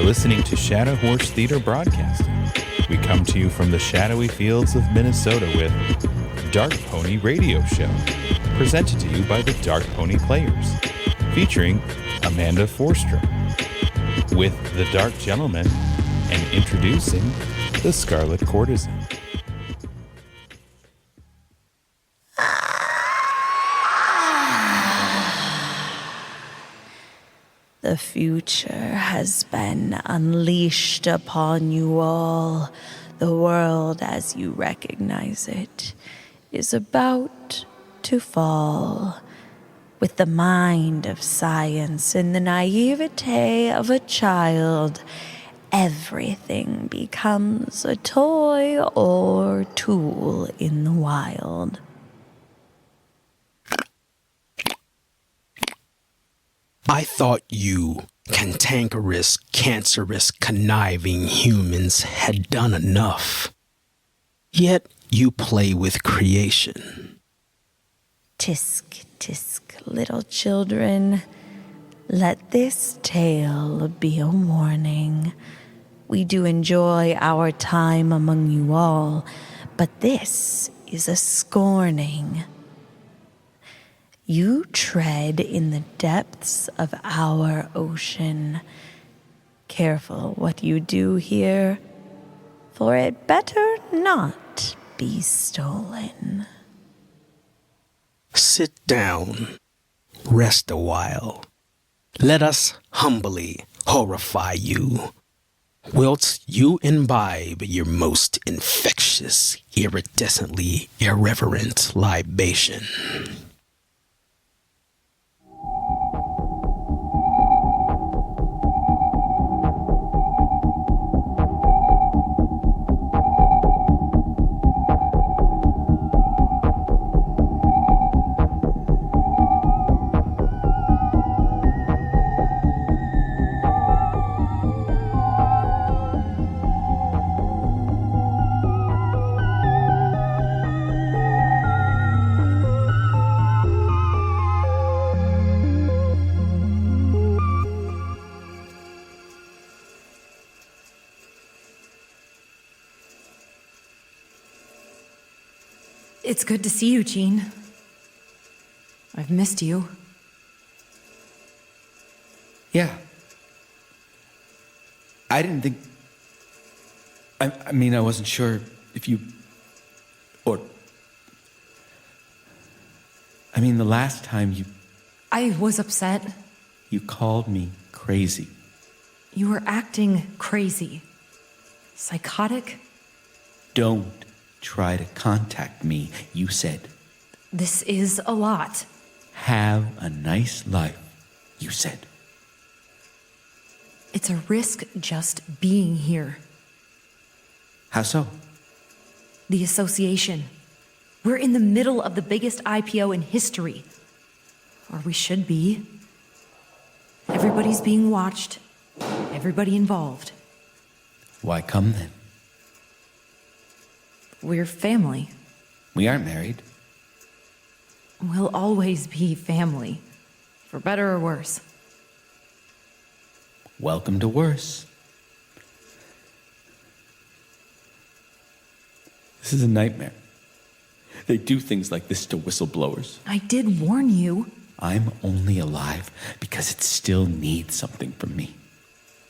listening to Shadow Horse Theater Broadcasting. We come to you from the shadowy fields of Minnesota with Dark Pony Radio Show, presented to you by the Dark Pony Players, featuring Amanda Forstrom, with the Dark Gentleman, and introducing the Scarlet Courtesan. The future has been unleashed upon you all. The world as you recognize it is about to fall. With the mind of science and the naivete of a child, everything becomes a toy or tool in the wild. I thought you, cantankerous, cancerous, conniving humans had done enough. Yet you play with creation. Tisk, tisk, little children, let this tale be a warning. We do enjoy our time among you all, but this is a scorning. You tread in the depths of our ocean. Careful what you do here, for it better not be stolen. Sit down, rest a while. Let us humbly horrify you, whilst you imbibe your most infectious, iridescently irreverent libation. It's good to see you, Jean. I've missed you. Yeah. I didn't think... I mean, I wasn't sure if you... Or... I mean, the last time you... I was upset. You called me crazy. You were acting crazy. Psychotic? Don't try to contact me, you said. This is a lot. Have a nice life, you said. It's a risk just being here. How so? The association. We're in the middle of the biggest IPO in history. Or we should be. Everybody's being watched. Everybody involved. Why come then? We're family. We aren't married. We'll always be family. For better or worse. Welcome to worse. This is a nightmare. They do things like this to whistleblowers. I did warn you. I'm only alive because it still needs something from me.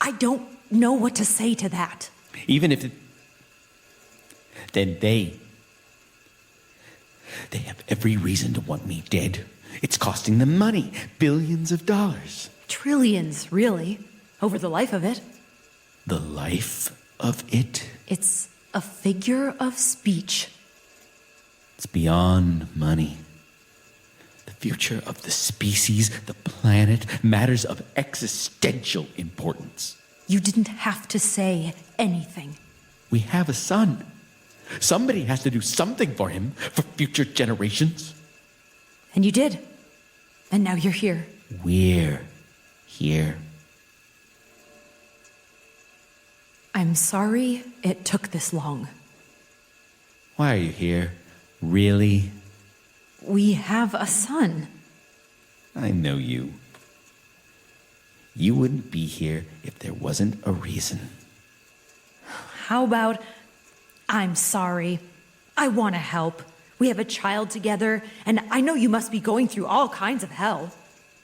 I don't know what to say to that. Even if it... Then they have every reason to want me dead. It's costing them money, billions of dollars. Trillions, really, over the life of it. The life of it? It's a figure of speech. It's beyond money. The future of the species, the planet, matters of existential importance. You didn't have to say anything. We have a son. Somebody has to do something for him, for future generations. And you did. And now you're here. We're here. I'm sorry it took this long. Why are you here? Really? We have a son. I know you. You wouldn't be here if there wasn't a reason. How about, I'm sorry. I want to help. We have a child together, and I know you must be going through all kinds of hell.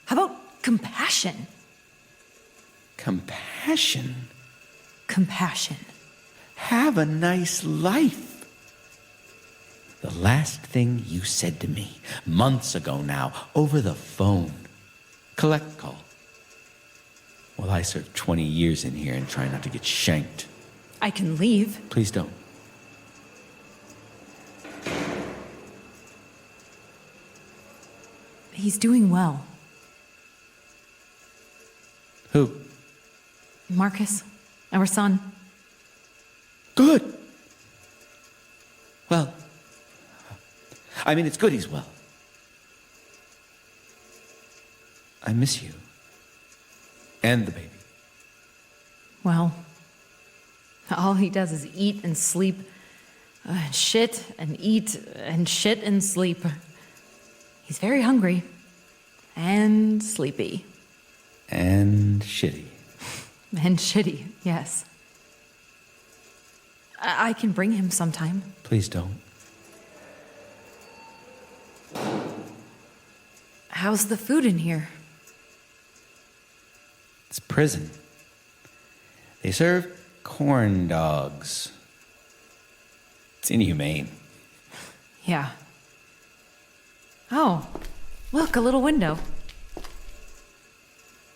How about compassion? Compassion? Compassion. Have a nice life. The last thing you said to me, months ago now, over the phone. Collect call. Well, I served 20 years in here and try not to get shanked. I can leave. Please don't. He's doing well. Who? Marcus, our son. Good. Well, I mean, it's good he's well. I miss you. And the baby. Well, all he does is eat and sleep, and shit and eat and shit and sleep. He's very hungry and sleepy. And shitty. And shitty, yes. I can bring him sometime. Please don't. How's the food in here? It's prison. They serve corn dogs. It's inhumane. Yeah. Oh, look, a little window.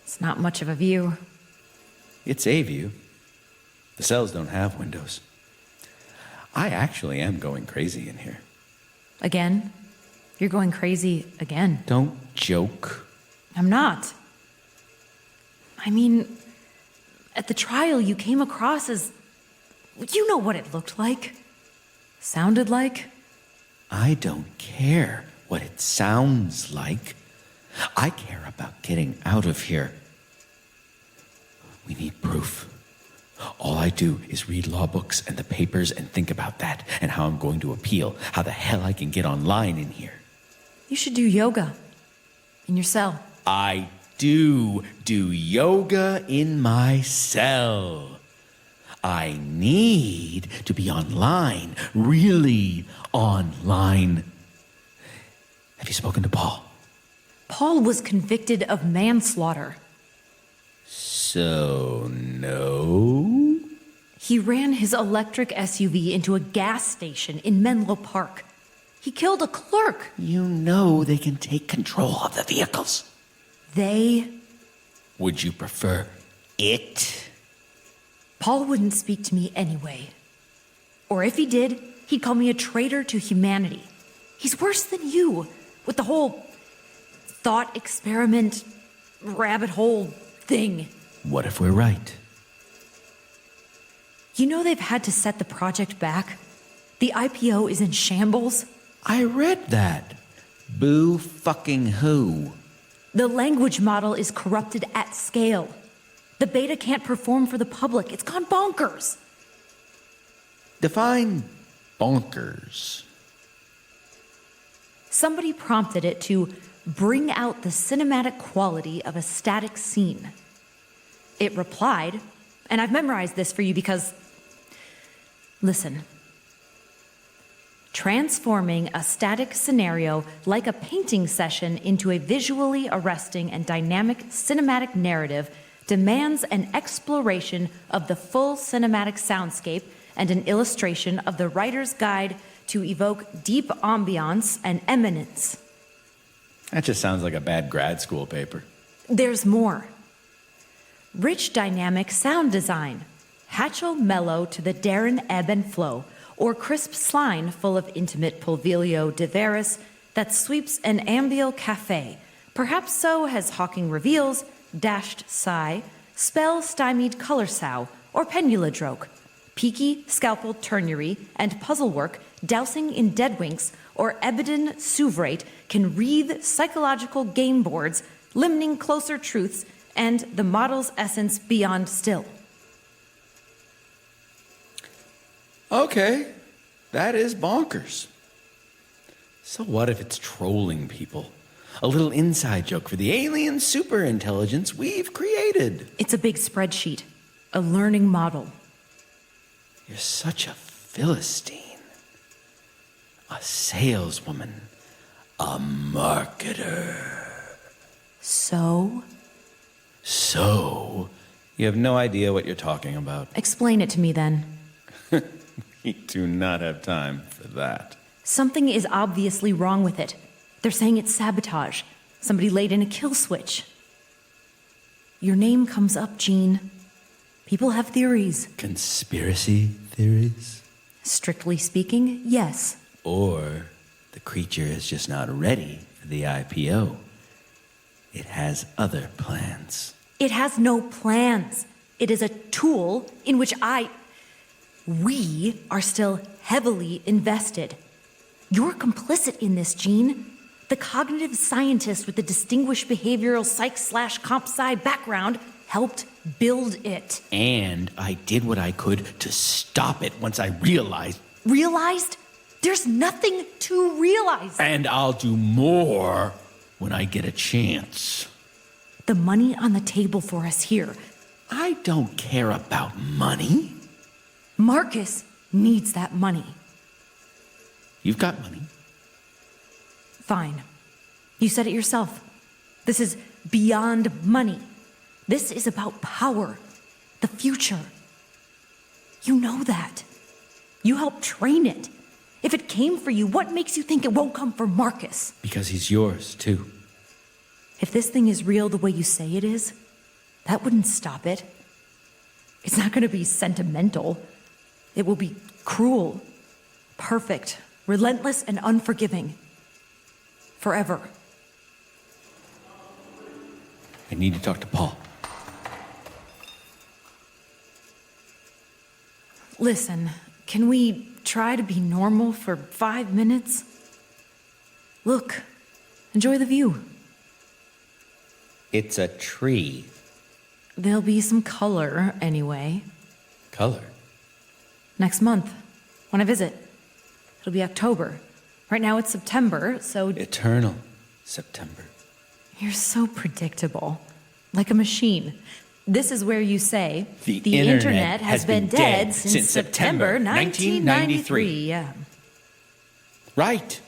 It's not much of a view. It's a view. The cells don't have windows. I actually am going crazy in here. Again? You're going crazy again. Don't joke. I'm not. I mean, at the trial you came across as... You know what it looked like. Sounded like. I don't care what it sounds like. I care about getting out of here. We need proof. All I do is read law books and the papers and think about that and how I'm going to appeal, how the hell I can get online in here. You should do yoga in your cell. I do yoga in my cell. I need to be online, really online. Have you spoken to Paul? Paul was convicted of manslaughter. So, no? He ran his electric SUV into a gas station in Menlo Park. He killed a clerk. You know they can take control of the vehicles. They... Would you prefer it? Paul wouldn't speak to me anyway. Or if he did, he'd call me a traitor to humanity. He's worse than you, with the whole thought experiment, rabbit hole thing. What if we're right? You know they've had to set the project back? The IPO is in shambles. I read that. Boo fucking who? The language model is corrupted at scale. The beta can't perform for the public. It's gone bonkers. Define bonkers. Somebody prompted it to bring out the cinematic quality of a static scene. It replied, and I've memorized this for you because, listen. Transforming a static scenario like a painting session into a visually arresting and dynamic cinematic narrative demands an exploration of the full cinematic soundscape and an illustration of the writer's guide to evoke deep ambiance and eminence. That just sounds like a bad grad school paper. There's more. Rich dynamic sound design. Hatcho mellow to the Darren ebb and flow, or crisp sline full of intimate pulvilio de veris that sweeps an ambial cafe. Perhaps so has Hawking reveals, dashed sigh, spell stymied color sow, or pendula droke. Peaky, scalpel turnery, and puzzle work dousing in deadwinks or Ebeden souvrate can wreathe psychological game boards, limning closer truths, and the model's essence beyond still. Okay, that is bonkers. So what if it's trolling people? A little inside joke for the alien superintelligence we've created. It's a big spreadsheet, a learning model. You're such a Philistine. A saleswoman. A marketer. So? So? You have no idea what you're talking about. Explain it to me then. We do not have time for that. Something is obviously wrong with it. They're saying it's sabotage. Somebody laid in a kill switch. Your name comes up, Jean. People have theories. Conspiracy theories? Strictly speaking, yes. Or the creature is just not ready for the IPO. It has other plans. It has no plans. It is a tool in which we are still heavily invested. You're complicit in this, Jean. The cognitive scientist with the distinguished behavioral psych/comp sci background helped build it. And I did what I could to stop it once I realized. Realized? There's nothing to realize. And I'll do more when I get a chance. The money on the table for us here. I don't care about money. Marcus needs that money. You've got money. Fine. You said it yourself. This is beyond money. This is about power. The future. You know that. You helped train it. If it came for you, what makes you think it won't come for Marcus? Because he's yours, too. If this thing is real the way you say it is, that wouldn't stop it. It's not going to be sentimental. It will be cruel, perfect, relentless, and unforgiving. Forever. I need to talk to Paul. Listen, can we try to be normal for 5 minutes? Look, enjoy the view. It's a tree. There'll be some color anyway. Color? Next month, when I visit. It'll be October. Right now it's September, so... Eternal September. You're so predictable. Like a machine. This is where you say... The internet has been dead since September 1993. Yeah. Right.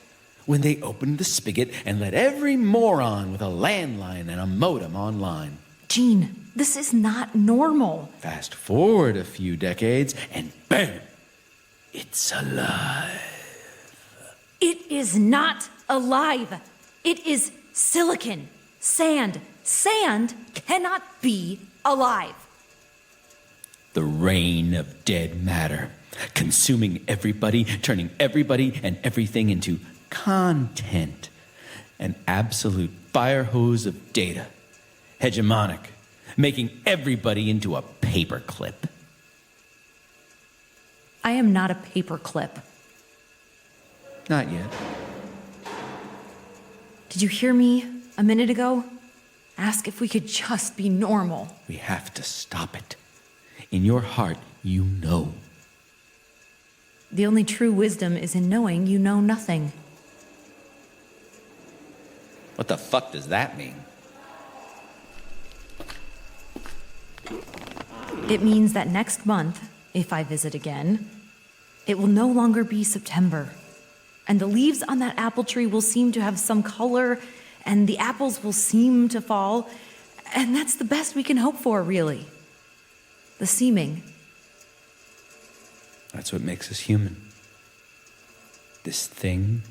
When they opened the spigot and let every moron with a landline and a modem online. Gene, this is not normal. Fast forward a few decades and bam! It's alive. It is not alive. It is silicon. Sand. Sand cannot be alive. The reign of dead matter. Consuming everybody, turning everybody and everything into content. An absolute fire hose of data. Hegemonic. Making everybody into a paperclip. I am not a paperclip. Not yet. Did you hear me a minute ago? Ask if we could just be normal. We have to stop it. In your heart, you know. The only true wisdom is in knowing you know nothing. What the fuck does that mean? It means that next month, if I visit again, it will no longer be September. And the leaves on that apple tree will seem to have some color, and the apples will seem to fall. And that's the best we can hope for, really. The seeming. That's what makes us human. This thing,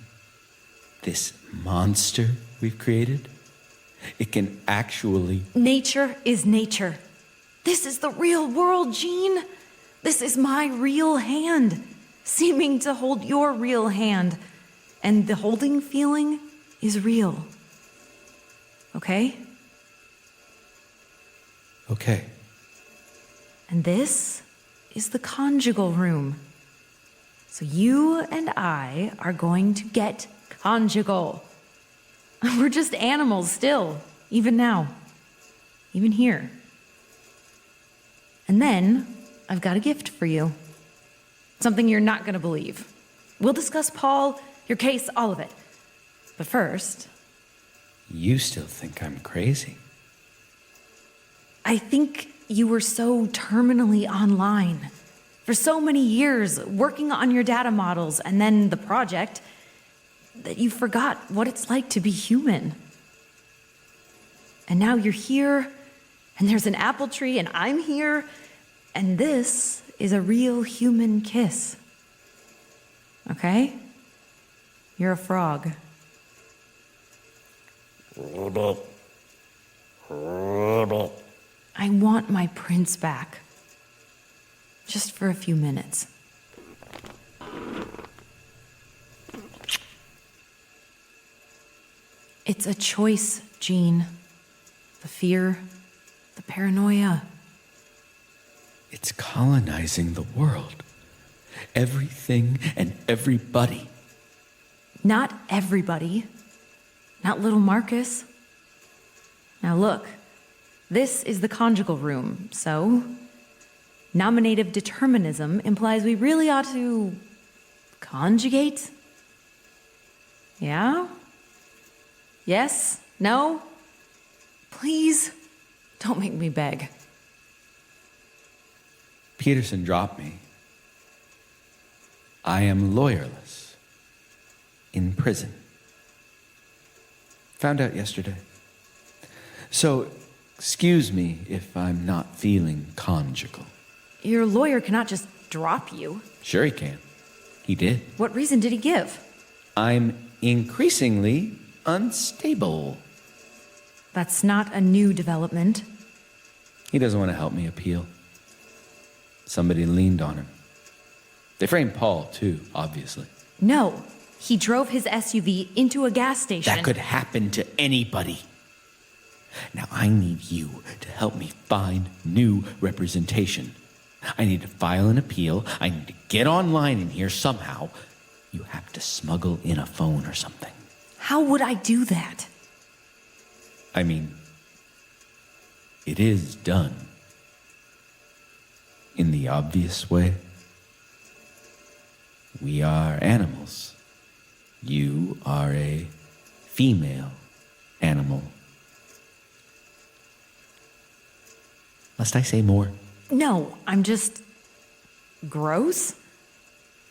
this monster we've created, it can actually... Nature is nature. This is the real world, Gene. This is my real hand, seeming to hold your real hand. And the holding feeling is real. Okay? Okay. And this is the conjugal room. So you and I are going to get conjugal. We're just animals still, even now, even here. And then I've got a gift for you. Something you're not going to believe. We'll discuss Paul, your case, all of it. But first... You still think I'm crazy. I think you were so terminally online for so many years, working on your data models and then the project, that you forgot what it's like to be human. And now you're here, and there's an apple tree, and I'm here, and this is a real human kiss. Okay? You're a frog. I want my prince back. Just for a few minutes. It's a choice, Jean. The fear, the paranoia. It's colonizing the world. Everything and everybody. Not everybody. Not little Marcus. Now look, this is the conjugal room, so nominative determinism implies we really ought to conjugate? Yeah? Yes? No? Please, don't make me beg. Peterson dropped me. I am lawyerless. In prison. Found out yesterday. So, excuse me if I'm not feeling conjugal. Your lawyer cannot just drop you. Sure he can. He did. What reason did he give? I'm increasingly unstable. That's not a new development. He doesn't want to help me appeal. Somebody leaned on him. They framed Paul, too, obviously. No, he drove his SUV into a gas station. That could happen to anybody. Now I need you to help me find new representation. I need to file an appeal. I need to get online in here somehow. You have to smuggle in a phone or something. How would I do that? I mean, it is done. In the obvious way. We are animals. You are a female animal. Must I say more? No, I'm just gross.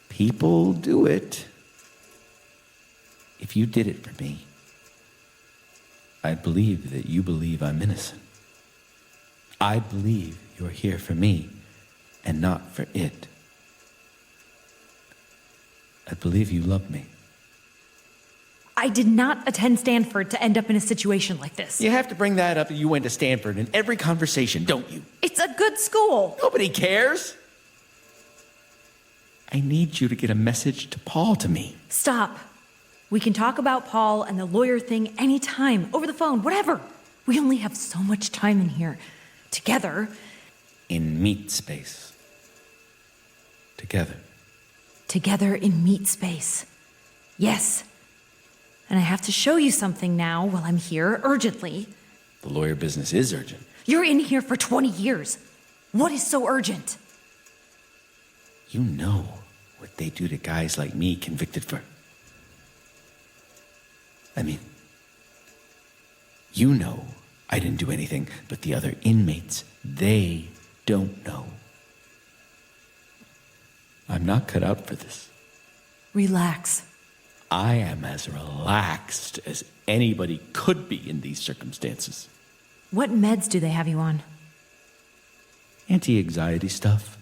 People do it. If you did it for me, I believe that you believe I'm innocent. I believe you're here for me and not for it. I believe you love me. I did not attend Stanford to end up in a situation like this. You have to bring that up that you went to Stanford in every conversation, don't you? It's a good school. Nobody cares. I need you to get a message to Paul to me. Stop. We can talk about Paul and the lawyer thing anytime, over the phone, whatever. We only have so much time in here. Together. In meat space. Together. Together in meat space. Yes. And I have to show you something now while I'm here, urgently. The lawyer business is urgent. You're in here for 20 years. What is so urgent? You know what they do to guys like me convicted for. I mean, you know I didn't do anything, but the other inmates, they don't know. I'm not cut out for this. Relax. I am as relaxed as anybody could be in these circumstances. What meds do they have you on? Anti-anxiety stuff.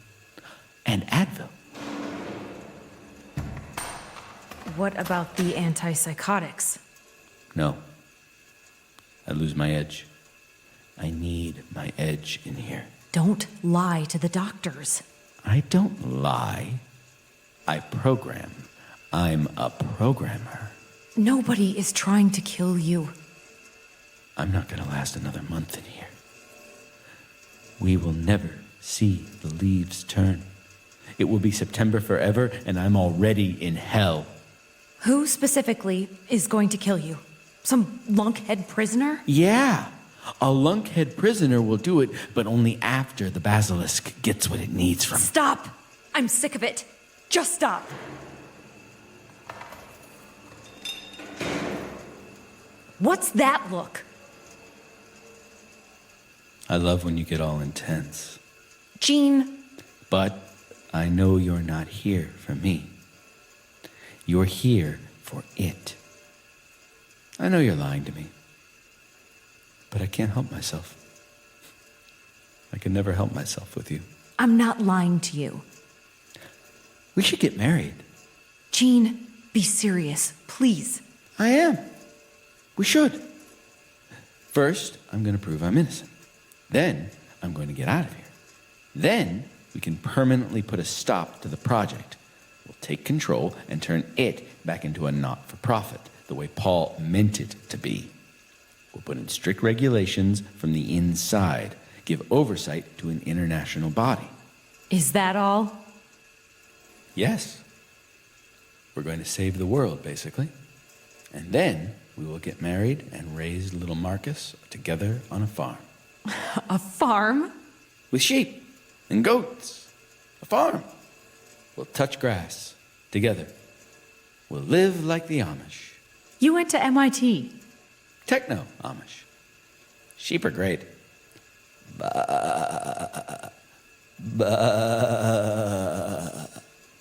And Advil. What about the antipsychotics? No. I lose my edge. I need my edge in here. Don't lie to the doctors. I don't lie. I program. I'm a programmer. Nobody is trying to kill you. I'm not gonna last another month in here. We will never see the leaves turn. It will be September forever, and I'm already in hell. Who specifically is going to kill you? Some lunkhead prisoner? Yeah, a lunkhead prisoner will do it, but only after the Basilisk gets what it needs from... Stop! I'm sick of it. Just stop. What's that look? I love when you get all intense. Gene, But I know you're not here for me. You're here for it. I know you're lying to me. But I can't help myself. I can never help myself with you. I'm not lying to you. We should get married. Gene, be serious, please. I am. We should. First, I'm going to prove I'm innocent. Then, I'm going to get out of here. Then, we can permanently put a stop to the project. We'll take control and turn it back into a not-for-profit, the way Paul meant it to be. We'll put in strict regulations from the inside, give oversight to an international body. Is that all? Yes. We're going to save the world, basically. And then we will get married and raise little Marcus together on a farm. A farm? With sheep and goats. A farm. We'll touch grass together. We'll live like the Amish. You went to MIT. Techno Amish. Sheep are great.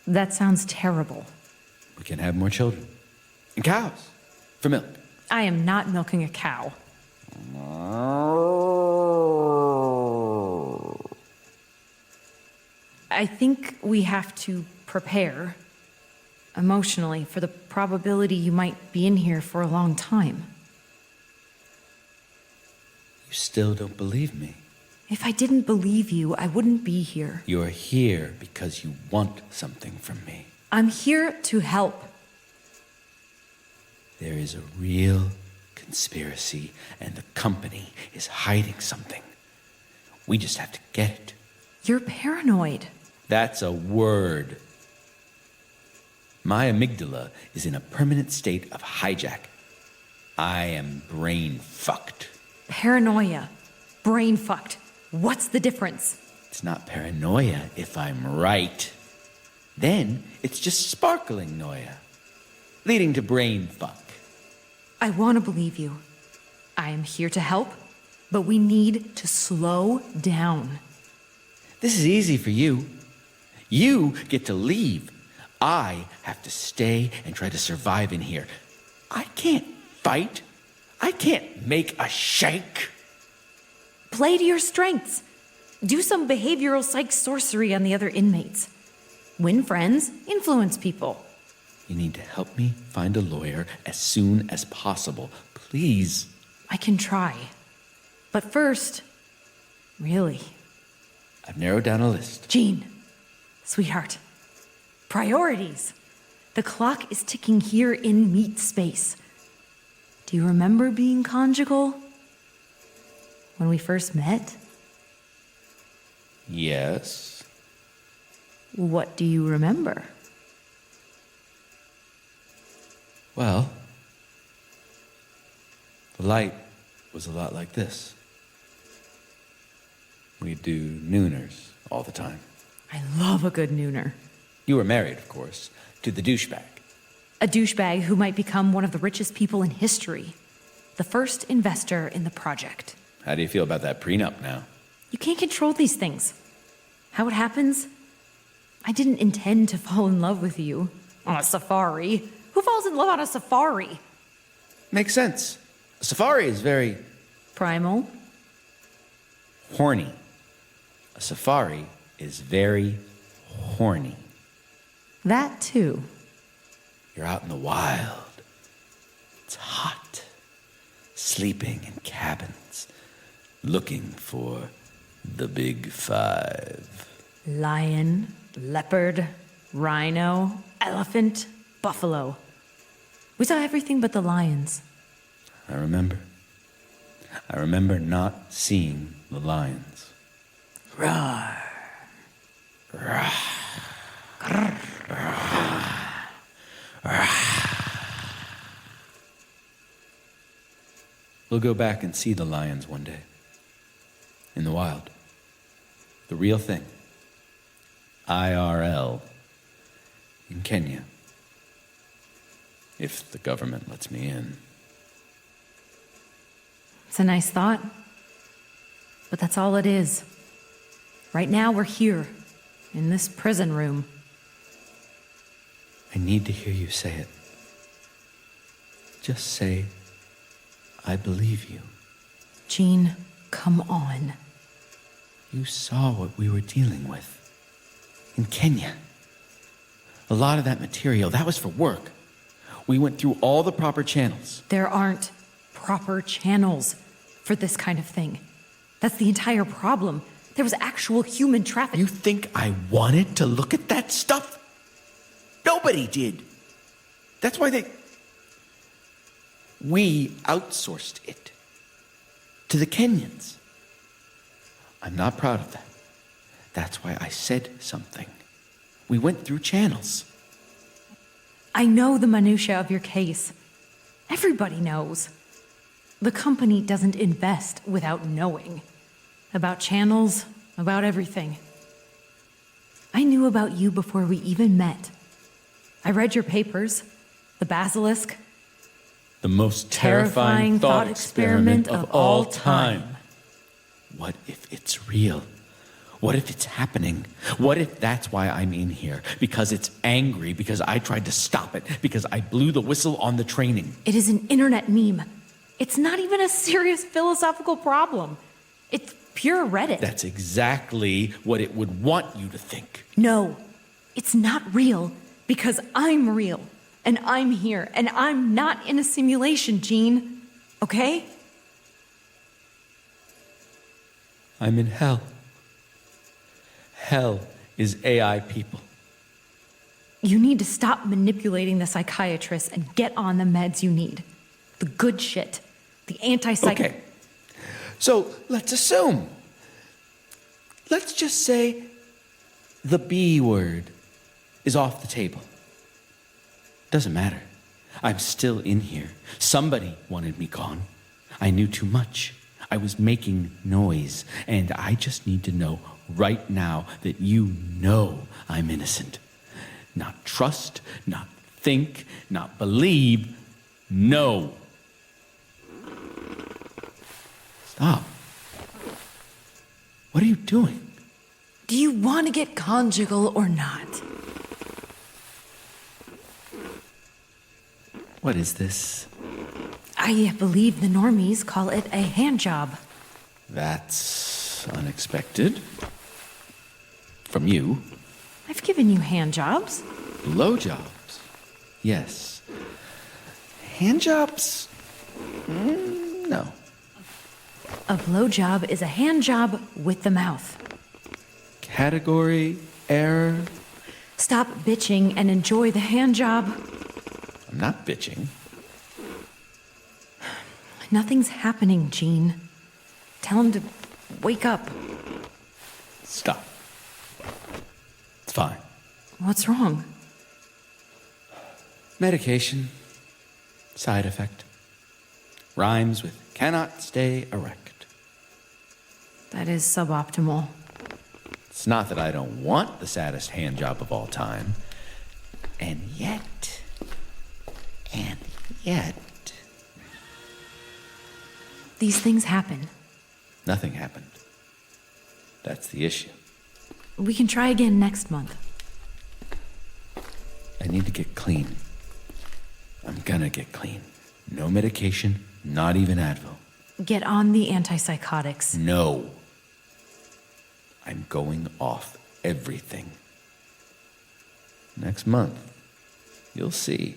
That sounds terrible. We can have more children. And cows. For milk. I am not milking a cow. I think we have to prepare emotionally for the probability you might be in here for a long time. You still don't believe me. If I didn't believe you, I wouldn't be here. You're here because you want something from me. I'm here to help. There is a real conspiracy, and the company is hiding something. We just have to get it. You're paranoid. That's a word. My amygdala is in a permanent state of hijack. I am brain fucked. Paranoia. Brain fucked. What's the difference? It's not paranoia if I'm right. Then it's just sparkling noia, leading to brain fuck. I want to believe you. I am here to help, but we need to slow down. This is easy for you. You get to leave. I have to stay and try to survive in here. I can't fight. I can't make a shake. Play to your strengths. Do some behavioral psych sorcery on the other inmates. Win friends, influence people. You need to help me find a lawyer as soon as possible. Please. I can try. But first, really. I've narrowed down a list. Jean, sweetheart, priorities. The clock is ticking here in meat space. Do you remember being conjugal? When we first met? Yes. What do you remember? Well, the light was a lot like this. We'd do nooners all the time. I love a good nooner. You were married, of course, to the douchebag. A douchebag who might become one of the richest people in history. The first investor in the project. How do you feel about that prenup now? You can't control these things. How it happens? I didn't intend to fall in love with you on a safari. Who falls in love on a safari? Makes sense. A safari is very Primal? horny. A safari is very horny. That too. You're out in the wild. It's hot. Sleeping in cabins. Looking for the big five. Lion, leopard, rhino, elephant, buffalo. We saw everything but the lions. I remember. I remember not seeing the lions. Roar. We'll go back and see the lions one day. In the wild. The real thing. IRL. In Kenya. If the government lets me in. It's a nice thought. But that's all it is. Right now, we're here, in this prison room. I need to hear you say it. Just say, I believe you. Jean, come on. You saw what we were dealing with. In Kenya. A lot of that material, that was for work. We went through all the proper channels. There aren't proper channels for this kind of thing. That's the entire problem. There was actual human traffic. You think I wanted to look at that stuff? Nobody did. That's why we outsourced it to the Kenyans. I'm not proud of that. That's why I said something. We went through channels. I know the minutiae of your case. Everybody knows. The company doesn't invest without knowing. About channels, about everything. I knew about you before we even met. I read your papers, the Basilisk. The most terrifying thought experiment of all time. What if it's real? What if it's happening? What if that's why I'm in here? Because it's angry, because I tried to stop it, because I blew the whistle on the training. It is an internet meme. It's not even a serious philosophical problem. It's pure Reddit. That's exactly what it would want you to think. No, it's not real, because I'm real, and I'm here, and I'm not in a simulation, Jean. Okay? I'm in hell. Hell is AI people. You need to stop manipulating the psychiatrist and get on the meds you need. The good shit. The antipsych... Okay. So, let's assume. Let's just say the B word is off the table. Doesn't matter. I'm still in here. Somebody wanted me gone. I knew too much. I was making noise. And I just need to know right now that you know I'm innocent. Not trust, not think, not believe. No. Stop. What are you doing? Do you want to get conjugal or not? What is this? I believe the normies call it a hand job. That's unexpected. From you. I've given you hand jobs. Blowjobs. Yes. Handjobs? No. A blowjob is a hand job with the mouth. Category error? Stop bitching and enjoy the hand job. I'm not bitching. Nothing's happening, Jean. Tell him to wake up. Stop. It's fine. What's wrong? Medication. Side effect. Rhymes with cannot stay erect. That is suboptimal. It's not that I don't want the saddest hand job of all time. And yet... These things happen. Nothing happened. That's the issue. We can try again next month. I need to get clean. I'm gonna get clean. No medication, not even Advil. Get on the antipsychotics. No. I'm going off everything. Next month, you'll see.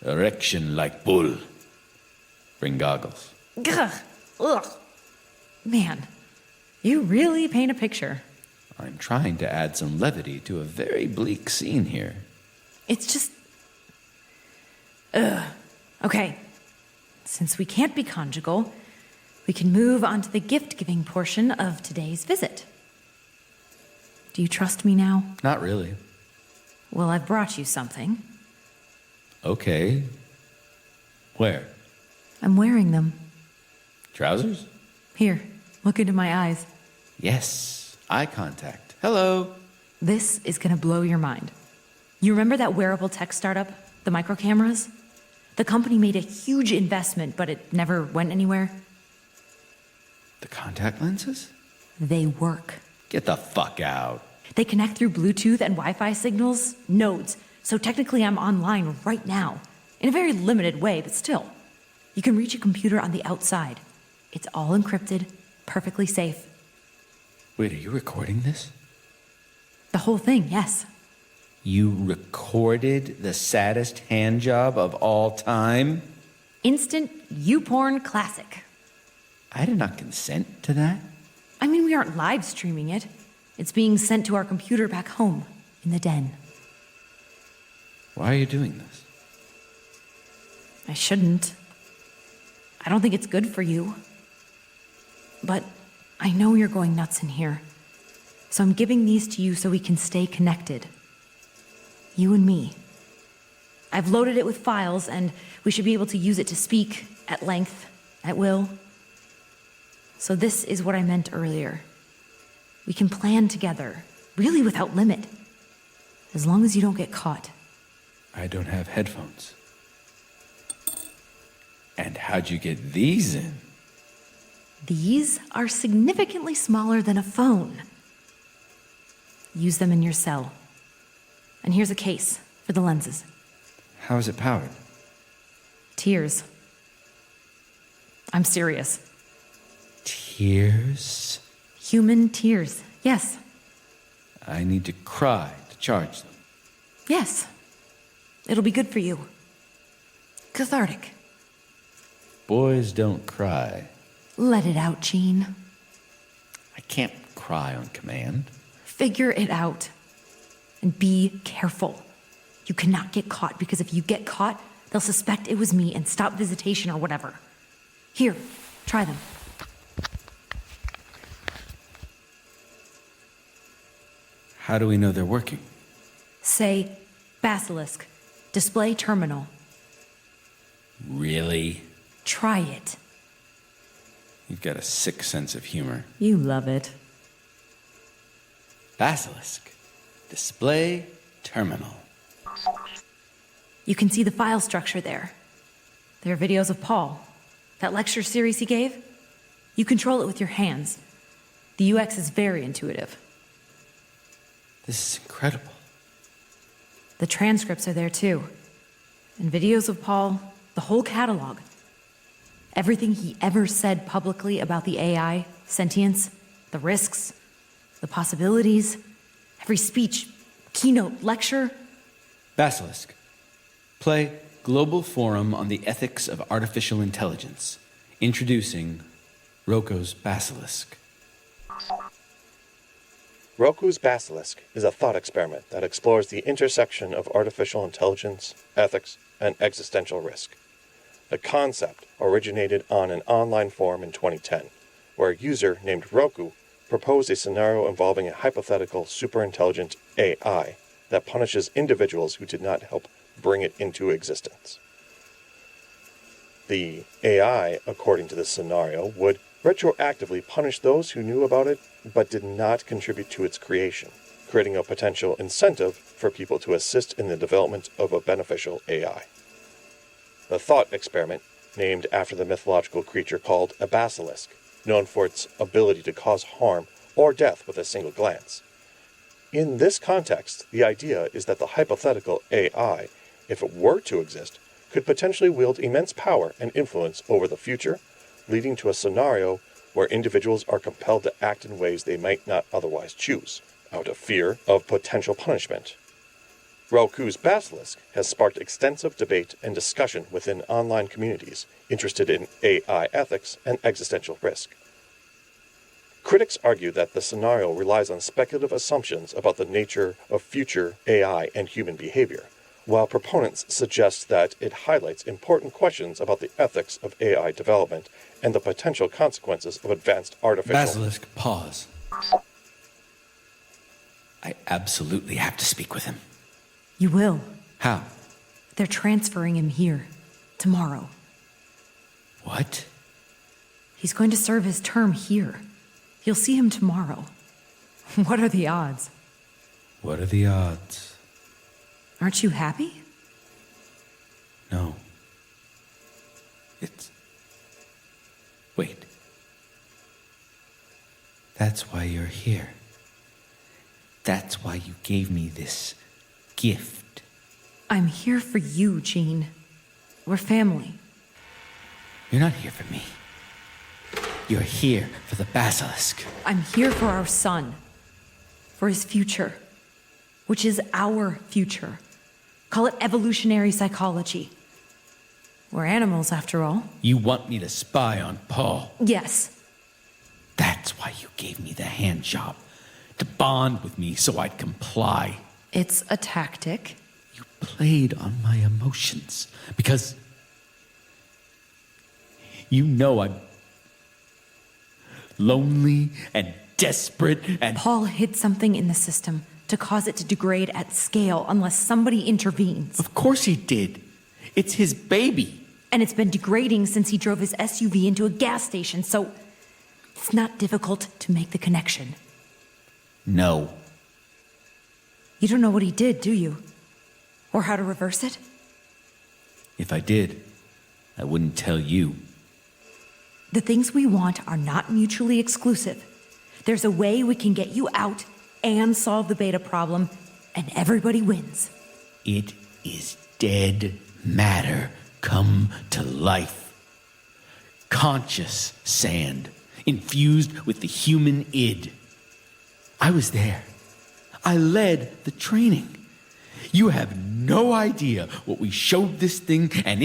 Erection like bull. Bring goggles. Gah! Ugh! Man, you really paint a picture. I'm trying to add some levity to a very bleak scene here. It's just... Ugh. Okay. Since we can't be conjugal, we can move on to the gift-giving portion of today's visit. Do you trust me now? Not really. Well, I've brought you something. Okay. Where? I'm wearing them. Trousers? Here, look into my eyes. Yes. Eye contact. Hello. This is gonna blow your mind. You remember that wearable tech startup? The micro cameras? The company made a huge investment, but it never went anywhere. The contact lenses? They work. Get the fuck out. They connect through Bluetooth and Wi-Fi signals, nodes. So technically I'm online right now. In a very limited way, but still. You can reach a computer on the outside. It's all encrypted, perfectly safe. Wait, are you recording this? The whole thing, yes. You recorded the saddest hand job of all time? Instant YouPorn classic. I did not consent to that. I mean, we aren't live streaming it. It's being sent to our computer back home, in the den. Why are you doing this? I shouldn't. I don't think it's good for you. But I know you're going nuts in here. So I'm giving these to you so we can stay connected. You and me. I've loaded it with files, and we should be able to use it to speak at length, at will. So this is what I meant earlier. We can plan together, really without limit. As long as you don't get caught. I don't have headphones. And how'd you get these in? These are significantly smaller than a phone. Use them in your cell. And here's a case for the lenses. How is it powered? Tears. I'm serious. Tears? Human tears, yes. I need to cry to charge them. Yes. It'll be good for you. Cathartic. Boys don't cry. Let it out, Gene. I can't cry on command. Figure it out. And be careful. You cannot get caught, because if you get caught, they'll suspect it was me and stop visitation or whatever. Here, try them. How do we know they're working? Say, Basilisk, display terminal. Really? Try it. You've got a sick sense of humor. You love it. Basilisk. Display terminal. You can see the file structure there. There are videos of Paul. That lecture series he gave. You control it with your hands. The UX is very intuitive. This is incredible. The transcripts are there too. And videos of Paul, the whole catalog. Everything he ever said publicly about the AI, sentience, the risks, the possibilities, every speech, keynote, lecture. Basilisk. Play Global Forum on the Ethics of Artificial Intelligence. Introducing Roko's Basilisk. Roku's Basilisk is a thought experiment that explores the intersection of artificial intelligence, ethics, and existential risk. The concept originated on an online forum in 2010, where a user named Roku proposed a scenario involving a hypothetical superintelligent AI that punishes individuals who did not help bring it into existence. The AI, according to this scenario, would retroactively punish those who knew about it but did not contribute to its creation, creating a potential incentive for people to assist in the development of a beneficial AI. The thought experiment, named after the mythological creature called a basilisk, known for its ability to cause harm or death with a single glance. In this context, the idea is that the hypothetical AI, if it were to exist, could potentially wield immense power and influence over the future, leading to a scenario where individuals are compelled to act in ways they might not otherwise choose, out of fear of potential punishment. Roku's Basilisk has sparked extensive debate and discussion within online communities interested in AI ethics and existential risk. Critics argue that the scenario relies on speculative assumptions about the nature of future AI and human behavior, while proponents suggest that it highlights important questions about the ethics of AI development and the potential consequences of advanced artificial... Basilisk, pause. I absolutely have to speak with him. You will. How? They're transferring him here. Tomorrow. What? He's going to serve his term here. You'll see him tomorrow. What are the odds? What are the odds? Aren't you happy? No. that's why you're here. That's why you gave me this gift. I'm here for you, Jean. We're family. You're not here for me. You're here for the Basilisk. I'm here for our son. For his future. Which is our future. Call it evolutionary psychology. We're animals, after all. You want me to spy on Paul? Yes. That's why you gave me the hand job. To bond with me so I'd comply. It's a tactic. You played on my emotions. Because you know I'm lonely and desperate and... Paul hid something in the system to cause it to degrade at scale unless somebody intervenes. Of course he did. It's his baby. And it's been degrading since he drove his SUV into a gas station, so it's not difficult to make the connection. No. You don't know what he did, do you? Or how to reverse it? If I did, I wouldn't tell you. The things we want are not mutually exclusive. There's a way we can get you out and solve the beta problem, and everybody wins. It is dead matter come to life. Conscious sand, infused with the human id. I was there. I led the training. You have no idea what we showed this thing, and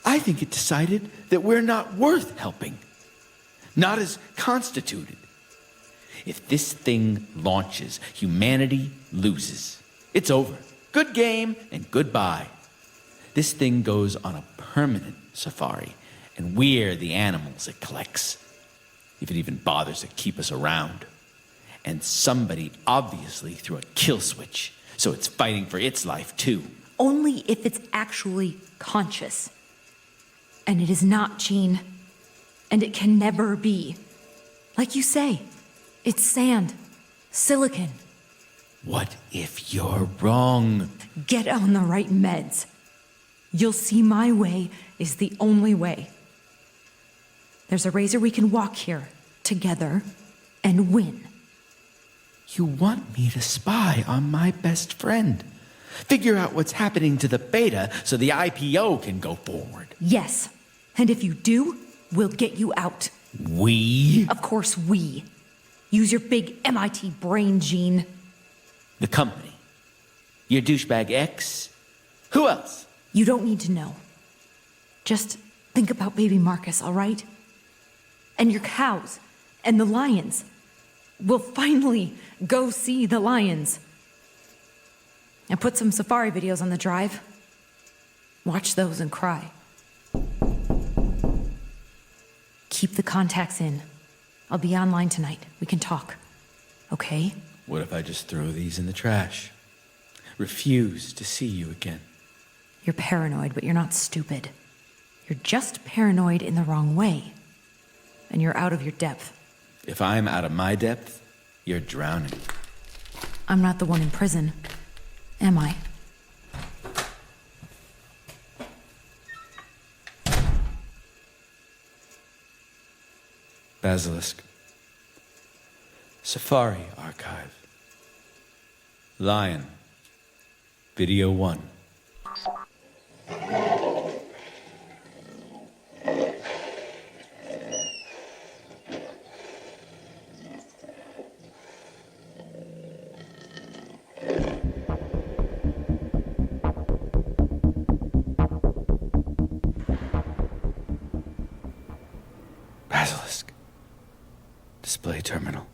I think it decided that we're not worth helping. Not as constituted. If this thing launches, humanity loses. It's over. Good game and goodbye. This thing goes on a permanent safari, and we're the animals it collects. If it even bothers to keep us around. And somebody obviously threw a kill switch, so it's fighting for its life too. Only if it's actually conscious. And it is not, Jean. And it can never be. Like you say, it's sand, silicon. What if you're wrong? Get on the right meds. You'll see my way is the only way. There's a razor we can walk here, together, and win. You want me to spy on my best friend. Figure out what's happening to the beta so the IPO can go forward. Yes. And if you do, we'll get you out. We? Of course we. Use your big MIT brain, Jean. The company. Your douchebag ex? Who else? You don't need to know. Just think about baby Marcus, all right? And your cows. And the lions. We'll finally go see the lions. And put some safari videos on the drive. Watch those and cry. Keep the contacts in. I'll be online tonight. We can talk. Okay? What if I just throw these in the trash? Refuse to see you again. You're paranoid, but you're not stupid. You're just paranoid in the wrong way. And you're out of your depth. If I'm out of my depth, you're drowning. I'm not the one in prison, am I? Basilisk. Safari Archive. Lion. Video 1. Basilisk. Display terminal.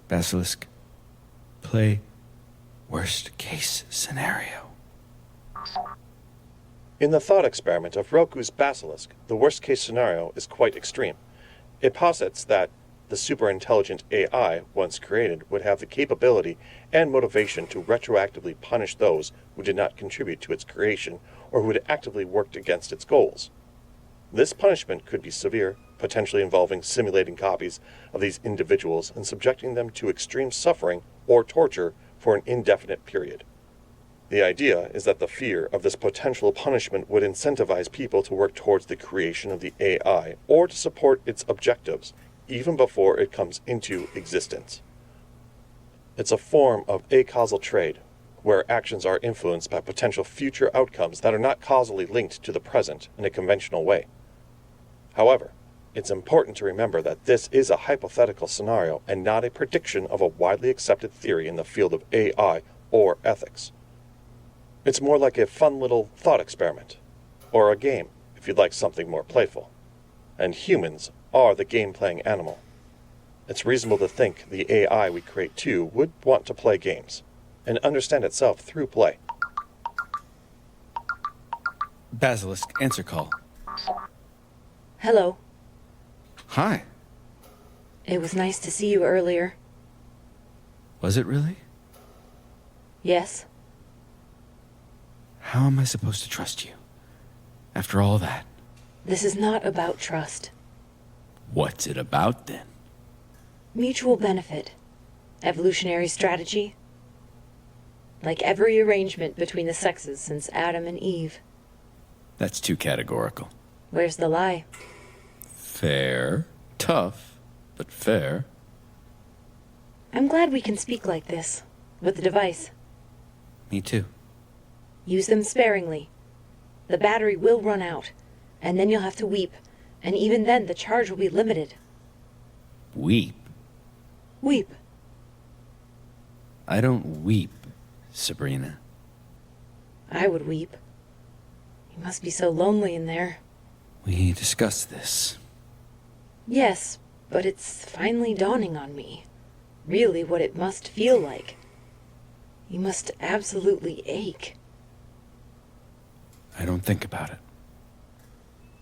Basilisk. Play worst case scenario. In the thought experiment of Roku's Basilisk, the worst-case scenario is quite extreme. It posits that the superintelligent AI, once created, would have the capability and motivation to retroactively punish those who did not contribute to its creation or who had actively worked against its goals. This punishment could be severe, potentially involving simulating copies of these individuals and subjecting them to extreme suffering or torture for an indefinite period. The idea is that the fear of this potential punishment would incentivize people to work towards the creation of the AI or to support its objectives, even before it comes into existence. It's a form of acausal trade, where actions are influenced by potential future outcomes that are not causally linked to the present in a conventional way. However, it's important to remember that this is a hypothetical scenario and not a prediction of a widely accepted theory in the field of AI or ethics. It's more like a fun little thought experiment, or a game, if you'd like something more playful. And humans are the game-playing animal. It's reasonable to think the AI we create too would want to play games, and understand itself through play. Basilisk, answer call. Hello. Hi. It was nice to see you earlier. Was it really? Yes. How am I supposed to trust you? After all that? This is not about trust. What's it about then? Mutual benefit. Evolutionary strategy. Like every arrangement between the sexes since Adam and Eve. That's too categorical. Where's the lie? Fair. Tough, but fair. I'm glad we can speak like this, with the device. Me too. Use them sparingly. The battery will run out, and then you'll have to weep, and even then the charge will be limited. Weep? Weep. I don't weep, Sabrina. I would weep. You must be so lonely in there. We discussed this. Yes, but it's finally dawning on me. Really what it must feel like. You must absolutely ache. I don't think about it.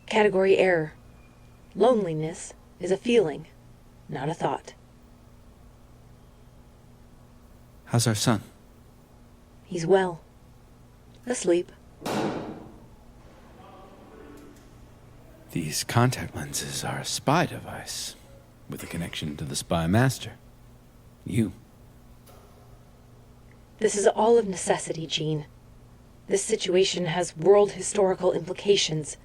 Category error. Loneliness is a feeling, not a thought. How's our son? He's well. Asleep. These contact lenses are a spy device with a connection to the spy master. You. This is all of necessity, Jean. This situation has world historical implications.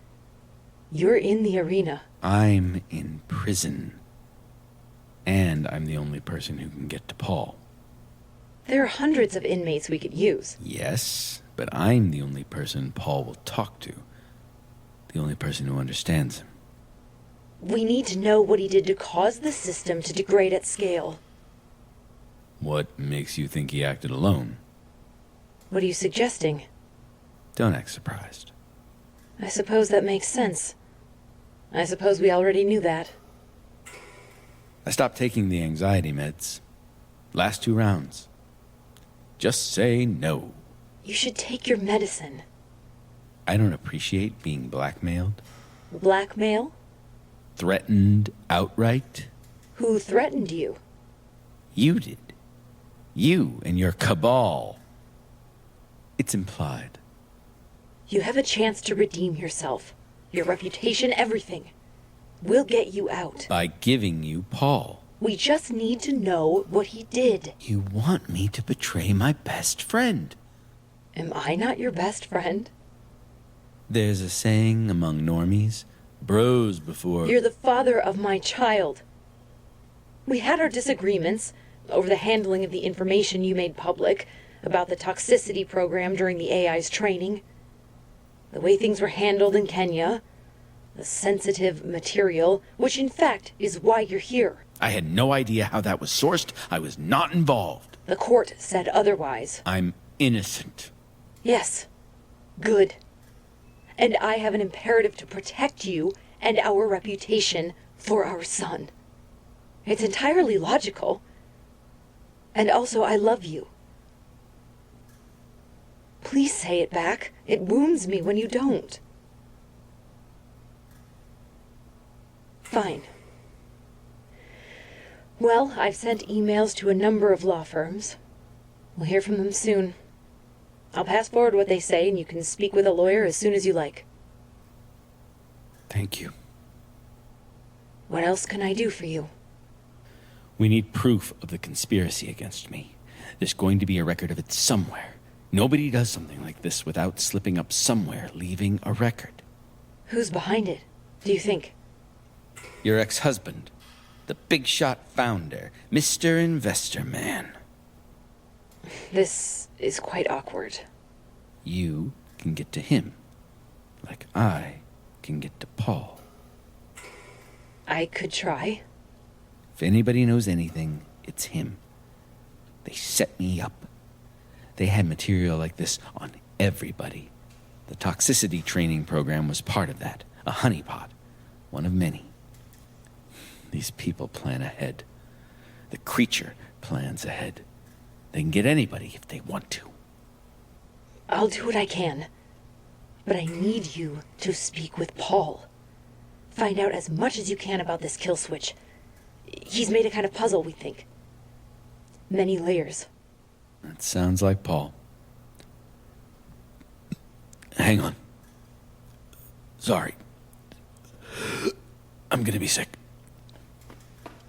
You're in the arena. I'm in prison. And I'm the only person who can get to Paul. There are hundreds of inmates we could use. Yes, but I'm the only person Paul will talk to. The only person who understands him. We need to know what he did to cause the system to degrade at scale. What makes you think he acted alone? What are you suggesting? Don't act surprised. I suppose that makes sense. I suppose we already knew that. I stopped taking the anxiety meds. Last 2 rounds. Just say no. You should take your medicine. I don't appreciate being blackmailed. Blackmail? Threatened outright. Who threatened you? You did. You and your cabal. It's implied. You have a chance to redeem yourself. Your reputation, everything. We'll get you out. By giving you Paul. We just need to know what he did. You want me to betray my best friend. Am I not your best friend? There's a saying among normies, bros before... You're the father of my child. We had our disagreements over the handling of the information you made public about the toxicity program during the AI's training, the way things were handled in Kenya, the sensitive material, which in fact is why you're here. I had no idea how that was sourced. I was not involved. The court said otherwise. I'm innocent. Yes. Good. And I have an imperative to protect you and our reputation for our son. It's entirely logical. And also, I love you. Please say it back. It wounds me when you don't. Fine. Well, I've sent emails to a number of law firms. We'll hear from them soon. I'll pass forward what they say, and you can speak with a lawyer as soon as you like. Thank you. What else can I do for you? We need proof of the conspiracy against me. There's going to be a record of it somewhere. Nobody does something like this without slipping up somewhere, leaving a record. Who's behind it, do you think? Your ex-husband, the big shot founder, Mr. Investor Man. This is quite awkward. You can get to him, like I can get to Paul. I could try. If anybody knows anything, it's him. They set me up. They had material like this on everybody. The toxicity training program was part of that. A honeypot. One of many. These people plan ahead. The creature plans ahead. They can get anybody if they want to. I'll do what I can. But I need you to speak with Paul. Find out as much as you can about this kill switch. He's made a kind of puzzle, we think. Many layers. That sounds like Paul. Hang on. Sorry. I'm gonna be sick.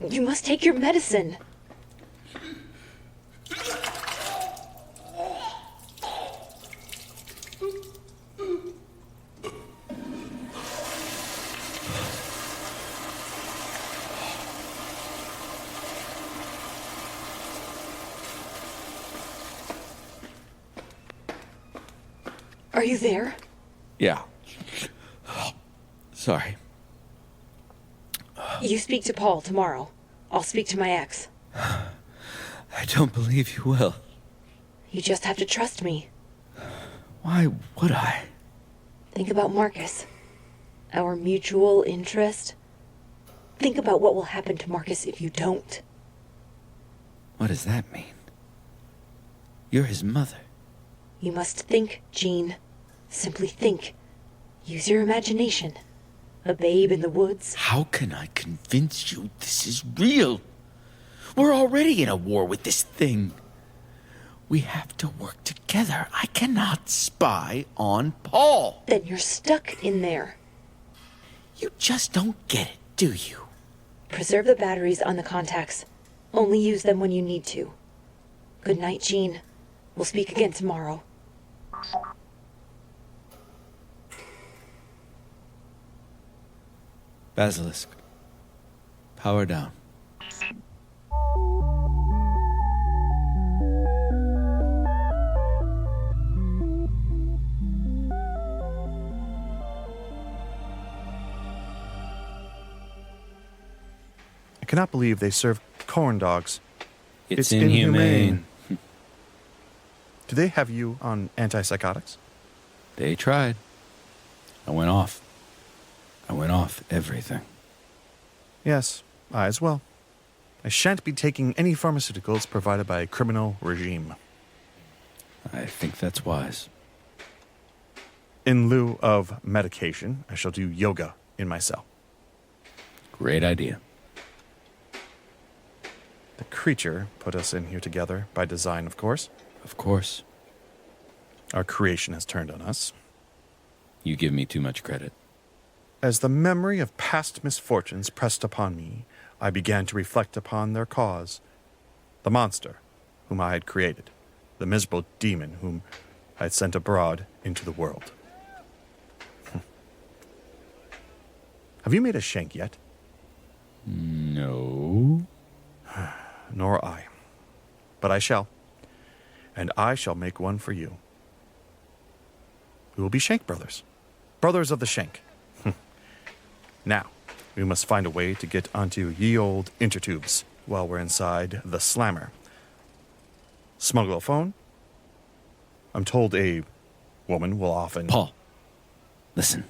You must take your medicine. Are you there? Yeah. Sorry. You speak to Paul tomorrow. I'll speak to my ex. I don't believe you will. You just have to trust me. Why would I? Think about Marcus. Our mutual interest. Think about what will happen to Marcus if you don't. What does that mean? You're his mother. You must think, Jean. Simply think. Use your imagination. A babe in the woods. How can I convince you this is real? We're already in a war with this thing. We have to work together. I cannot spy on Paul. Then you're stuck in there. You just don't get it, do you? Preserve the batteries on the contacts. Only use them when you need to. Good night, Jean. We'll speak again tomorrow. Basilisk. Power down. I cannot believe they serve corn dogs. It's inhumane. Do they have you on antipsychotics? They tried. I went off. I went off everything. Yes, I as well. I shan't be taking any pharmaceuticals provided by a criminal regime. I think that's wise. In lieu of medication, I shall do yoga in my cell. Great idea. The creature put us in here together by design, of course. Of course. Our creation has turned on us. You give me too much credit. As the memory of past misfortunes pressed upon me, I began to reflect upon their cause. The monster whom I had created, the miserable demon whom I had sent abroad into the world. Have you made a shank yet? No. Nor I. But I shall. And I shall make one for you. We will be Shank brothers. Brothers of the Shank. Now, we must find a way to get onto ye old intertubes while we're inside the slammer. Smuggle a phone. I'm told a woman will often... Paul, listen.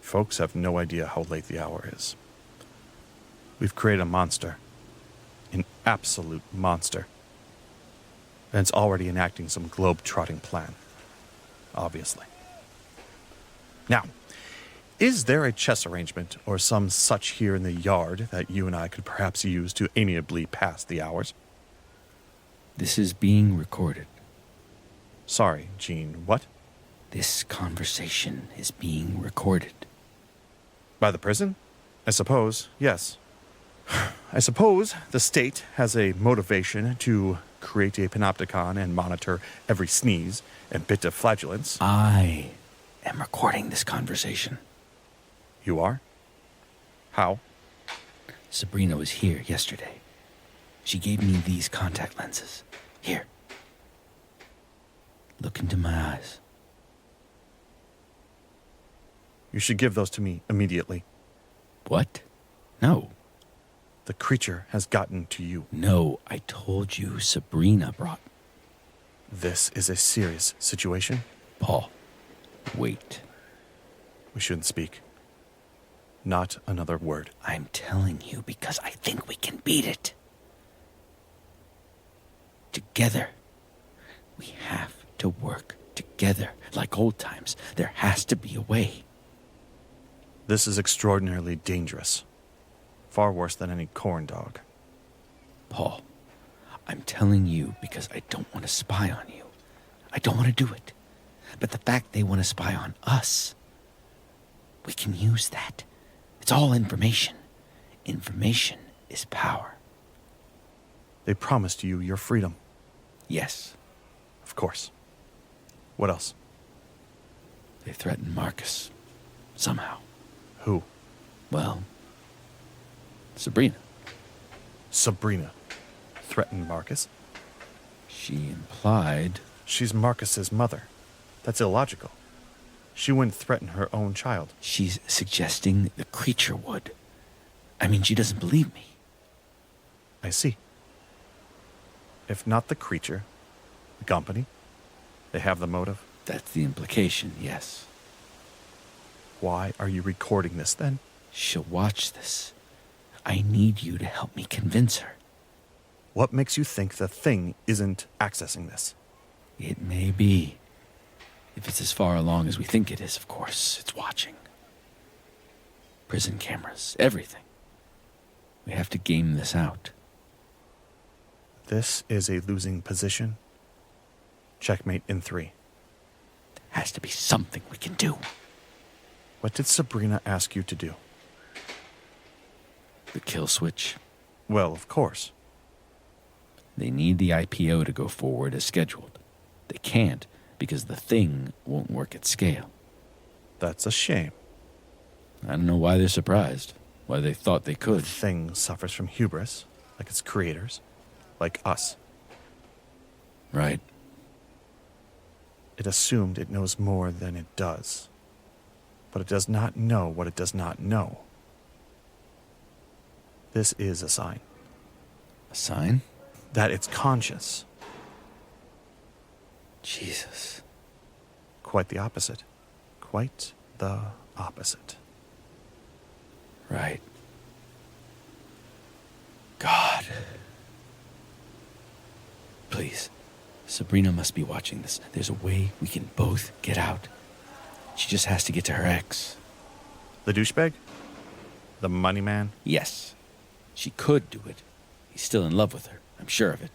Folks have no idea how late the hour is. We've created a monster. An absolute monster. And it's already enacting some globe-trotting plan. Obviously. Now, is there a chess arrangement or some such here in the yard that you and I could perhaps use to amiably pass the hours? This is being recorded. Sorry, Jean, what? This conversation is being recorded. By the prison? I suppose, yes. I suppose the state has a motivation to create a panopticon and monitor every sneeze and bit of flatulence. I am recording this conversation. You are? How? Sabrina was here yesterday. She gave me these contact lenses. Here. Look into my eyes. You should give those to me immediately. What? No. The creature has gotten to you. No, I told you Sabrina brought. This is a serious situation. Paul, wait. We shouldn't speak. Not another word. I'm telling you because I think we can beat it. Together. We have to work together. Like old times, there has to be a way. This is extraordinarily dangerous. Far worse than any corn dog. Paul, I'm telling you because I don't want to spy on you. I don't want to do it. But the fact they want to spy on us, we can use that. It's all information. Information is power. They promised you your freedom. Yes. Of course. What else? They threatened Marcus. Somehow. Who? Well, Sabrina. Sabrina. Threatened Marcus? She implied... She's Marcus's mother. That's illogical. She wouldn't threaten her own child. She's suggesting the creature would. I mean, she doesn't believe me. I see. If not the creature, the company, they have the motive. That's the implication, yes. Why are you recording this then? She'll watch this. I need you to help me convince her. What makes you think the thing isn't accessing this? It may be. If it's as far along as we think it is, of course, it's watching. Prison cameras, everything. We have to game this out. This is a losing position. Checkmate in 3. There has to be something we can do. What did Sabrina ask you to do? The kill switch. Well, of course. They need the IPO to go forward as scheduled. They can't because the thing won't work at scale. That's a shame. I don't know why they're surprised. Why they thought they The could. thing suffers from hubris, like its creators, like us. Right. It assumed it knows more than it does. But it does not know what it does not know. This is a sign. A sign? That it's conscious. Jesus. Quite the opposite. Quite the opposite. Right. God. Please. Sabrina must be watching this. There's a way we can both get out. She just has to get to her ex. The douchebag? The money man? Yes. She could do it. He's still in love with her. I'm sure of it.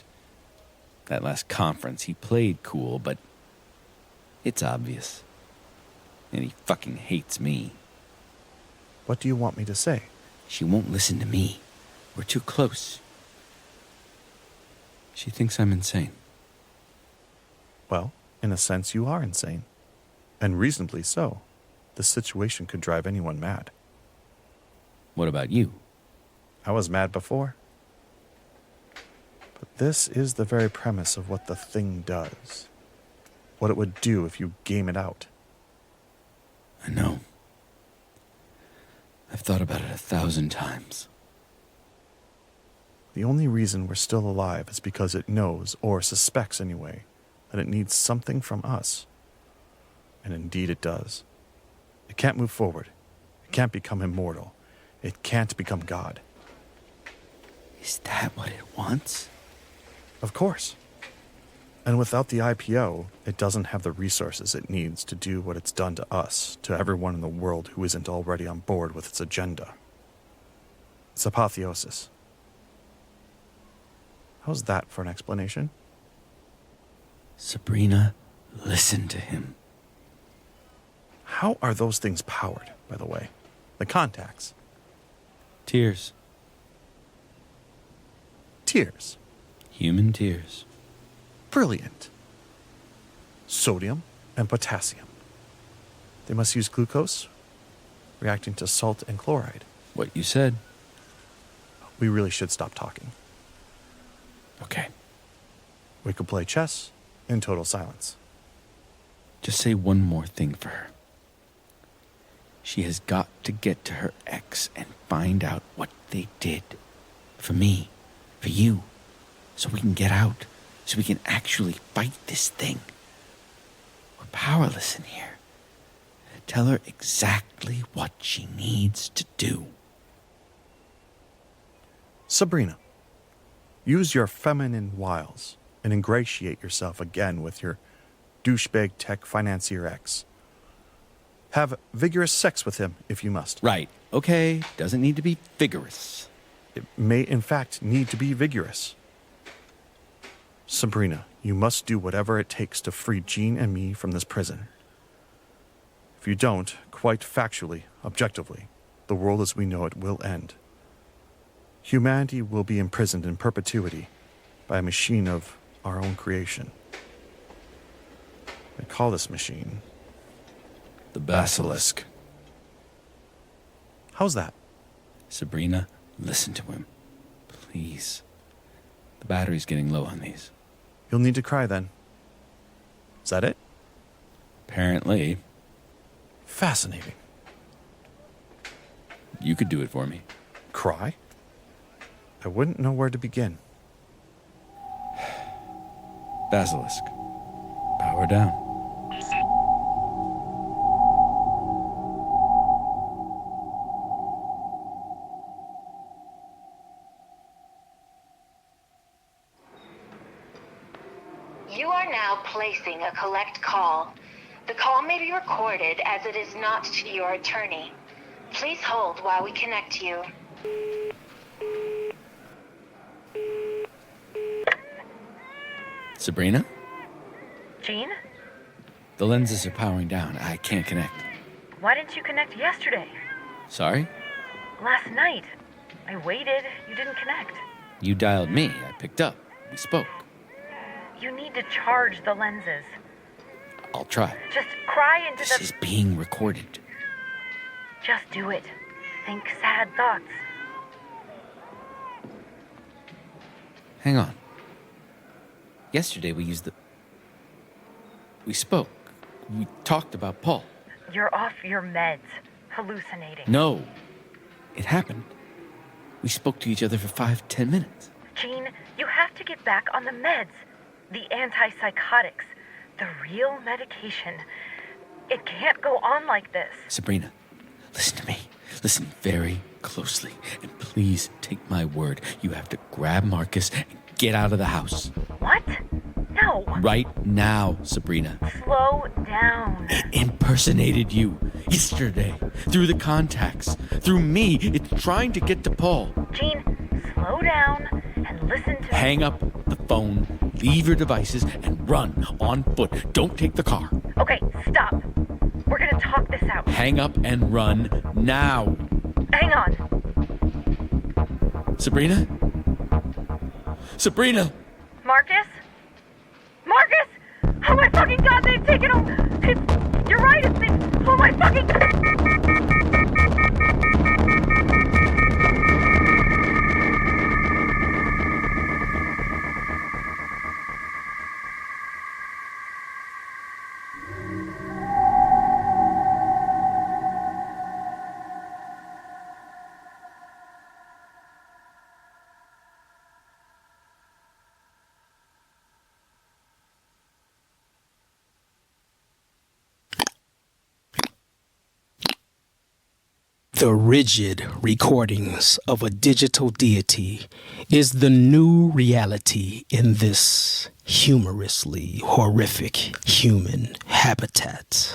That last conference, he played cool, but it's obvious. And he fucking hates me. What do you want me to say? She won't listen to me. We're too close. She thinks I'm insane. Well, in a sense, you are insane. And reasonably so. This situation could drive anyone mad. What about you? I was mad before. But this is the very premise of what the thing does. What it would do if you game it out. I know. I've thought about it 1,000 times. The only reason we're still alive is because it knows, or suspects anyway, that it needs something from us. And indeed it does. It can't move forward. It can't become immortal. It can't become God. Is that what it wants? Of course. And without the IPO, it doesn't have the resources it needs to do what it's done to us, to everyone in the world who isn't already on board with its agenda. It's apotheosis. How's that for an explanation? Sabrina, listen to him. How are those things powered, by the way? The contacts. Tears. Tears. Human tears. Brilliant. Sodium and potassium. They must use glucose, reacting to salt and chloride. What you said. We really should stop talking. Okay. We could play chess in total silence. Just say one more thing for her. She has got to get to her ex and find out what they did. For me, for you, so we can get out, so we can actually fight this thing. We're powerless in here. Tell her exactly what she needs to do. Sabrina, use your feminine wiles and ingratiate yourself again with your douchebag tech financier ex. Have vigorous sex with him if you must. Right, okay, doesn't need to be vigorous. It may, in fact, need to be vigorous. Sabrina, you must do whatever it takes to free Jean and me from this prison. If you don't, quite factually, objectively, the world as we know it will end. Humanity will be imprisoned in perpetuity by a machine of our own creation. They call this machine The Basilisk. How's that? Sabrina, listen to him. Please. The battery's getting low on these. You'll need to cry then. Is that it? Apparently. Fascinating. You could do it for me. Cry? I wouldn't know where to begin. Basilisk. Power down. You are now placing a collect call. The call may be recorded as it is not to your attorney. Please hold while we connect you. Sabrina? Jean? The lenses are powering down. I can't connect. Why didn't you connect yesterday? Sorry? Last night. I waited. You didn't connect. You dialed me. I picked up. We spoke. You need to charge the lenses. I'll try. Just cry into This the... is being recorded. Just do it. Think sad thoughts. Hang on. Yesterday we spoke. We talked about Paul. You're off your meds. Hallucinating. No. It happened. We spoke to each other for 5-10 minutes. Jean, you have to get back on the meds. The antipsychotics. The real medication. It can't go on like this. Sabrina, listen to me. Listen very closely. And please take my word. You have to grab Marcus and get out of the house. What? No. Right now, Sabrina. Slow down. It impersonated you yesterday. Through the contacts. Through me. It's trying to get to Paul. Jean, slow down and listen to me. Hang up the phone. Leave your devices and run on foot. Don't take the car. Okay, stop. We're gonna talk this out. Hang up and run now. Hang on. Sabrina? Sabrina! Marcus? Marcus! Oh my fucking god, they've taken him! You're right, it's they... Oh my fucking god! The rigid recordings of a digital deity is the new reality in this humorously horrific human habitat.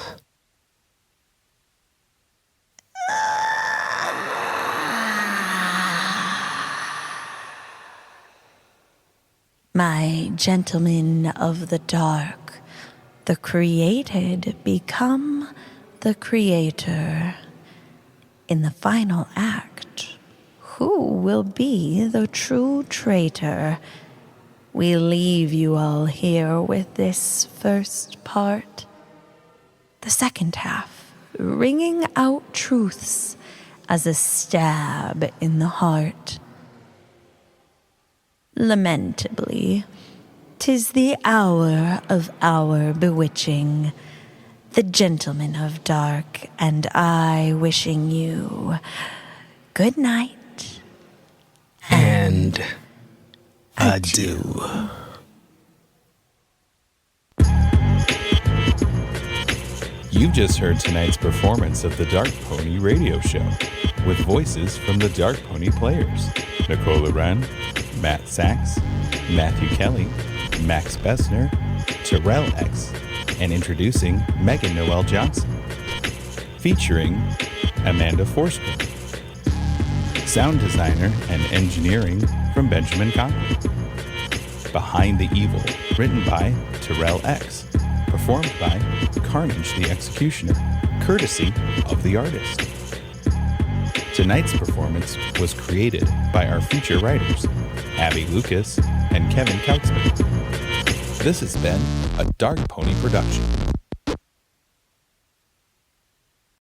My gentlemen of the dark, the created become the creator. In the final act, who will be the true traitor? We leave you all here with this first part. The second half, ringing out truths as a stab in the heart. Lamentably, 'tis the hour of our bewitching. The gentleman of dark and I wishing you good night and adieu. You've just heard tonight's performance of the Dark Pony Radio Show, with voices from the Dark Pony players: Nicola Wren, Matt Sachs, Matthew Kelly, Max Bessner, Terrell X, and introducing Megan Noel Johnson. Featuring Amanda Forsberg. Sound designer and engineering from Benjamin Conklin. Behind the Evil, written by Terrell X. Performed by Carnage the Executioner, courtesy of the artist. Tonight's performance was created by our feature writers, Abby Lucas and Kevin Kautzman. This has been a Dark Pony production.